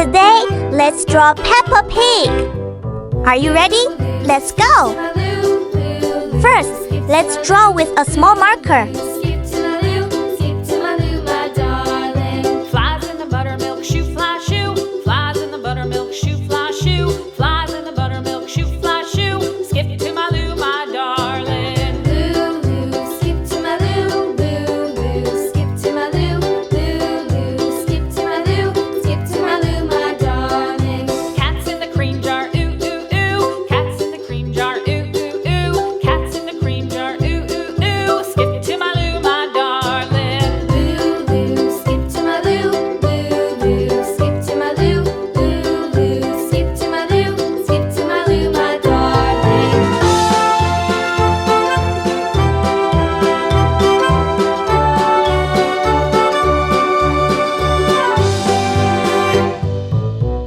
Today, let's draw Peppa Pig. Are you ready? Let's go! First, let's draw with a small marker. Flies in the buttermilk shoe, fly shoe. Flies in the buttermilk shoe, fly shoe. Flies in the buttermilk shoe, fly shoe. Skip to my Lou, my darling. Lou, Lou, skip to my Lou. Lou, Lou, skip to my Lou. Lou, Lou, skip to my Lou. Skip to my Lou, my darling. Cats in the cream jar, ooh, ooh, ooh. Cats in the cream jar, ooh, ooh, ooh. Cats in the cream jar, ooh, ooh, ooh. Skip to my Lou, my darling. Lou, Lou, skip to my Lou. Lou, Lou, skip to my Lou. Lou, Lou, skip to my Lou. Skip to my Lou, my darling.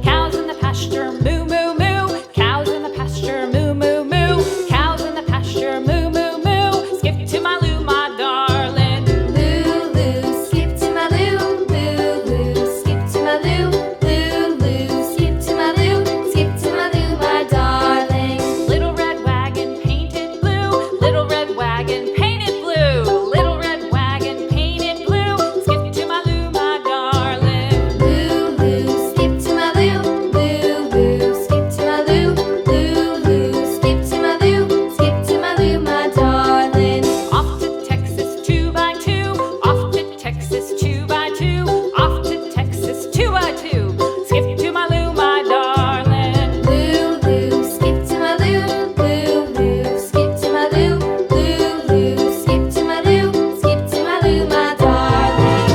Cows in the pasture, moo, moo, moo. Cows in the pasture, moo, moo, moo. Cows in the pasture, moo, moo, moo. Skip to my Lou, my darling. Lou, Lou, skip to my Lou. Lou, Lou, skip to my Lou. Lou, Lou, skip to my Lou. Skip to my Lou, my darling. Little red wagon painted blue. Little red wagon painted blue. Little red wagon painted blue. Skip to my Lou, my darling. Lou, Lou, skip to my Lou. Lou, Lou, skip to my Lou. Lou, Lou, skip to my Lou. Skip to my Lou, my darling. Off to Texas 2x2. Off to Texas 2x2. Off to Texas 2x2. Skip to my Lou, my darling. Lou, Lou, skip to my Lou. Lou, Lou, skip to my Lou. Lou, Lou, skip to my Lou. Skip to my Lou, my darling.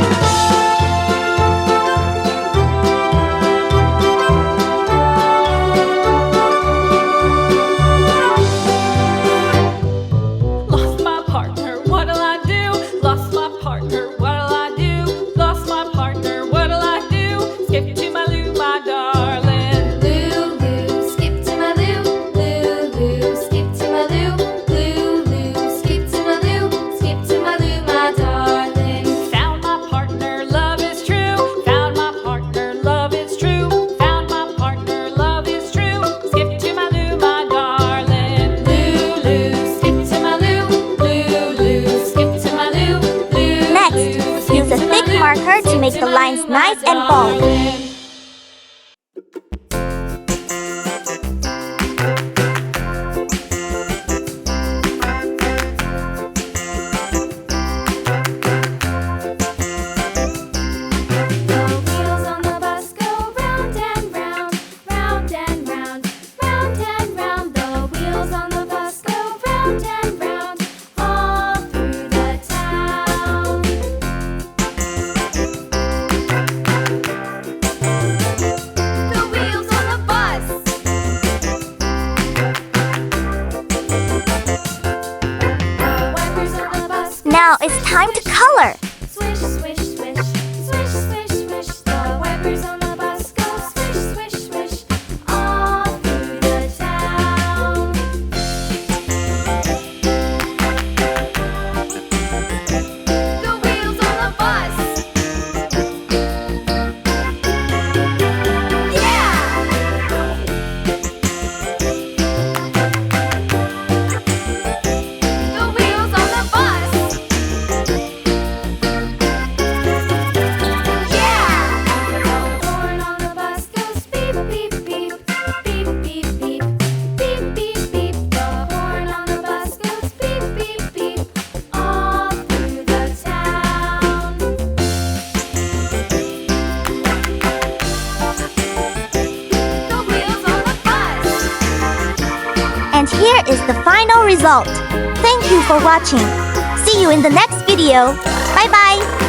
Lost my partner, what'll I do? Lost my partner, what'll I do? Lost my partner, what'll I do? Skip to my Lou, my darling. Lou, Lou, skip to my Lou. Lou, Lou, skip to my Lou. Lou, Lou, skip to my Lou. Skip to my Lou, my darling. Found my partner, love is true. Found my partner, love is true. Found my partner, love is true. Skip to my Lou, my darling. Lou, Lou, skip to my Lou. Lou, Lou, skip to my Lou. Lou, Next, Lou, skip use a to my thick Lou. marker to make the lines nice and bold. Darling. The wheels on the bus go round and round, round and round, round and round. The wheels on the bus go round and round, all through the town. The wheels on the bus. The wipers on the bus go Now it's time to color. swish, swish, swish, swish, swish, swish. The wipers on the bus go swish, swish, swish, all through the town. The wheels on the bus. Yeah! The wheels on the bus. Yeah! The horn on the bus goes beep, beep, beep, beep, beep, beep, beep, beep, beep. The horn on the bus goes beep, beep, beep, all through the town. The wheels on the bus. And here is the final result. Thank you for watching. See you in the next video. Bye bye.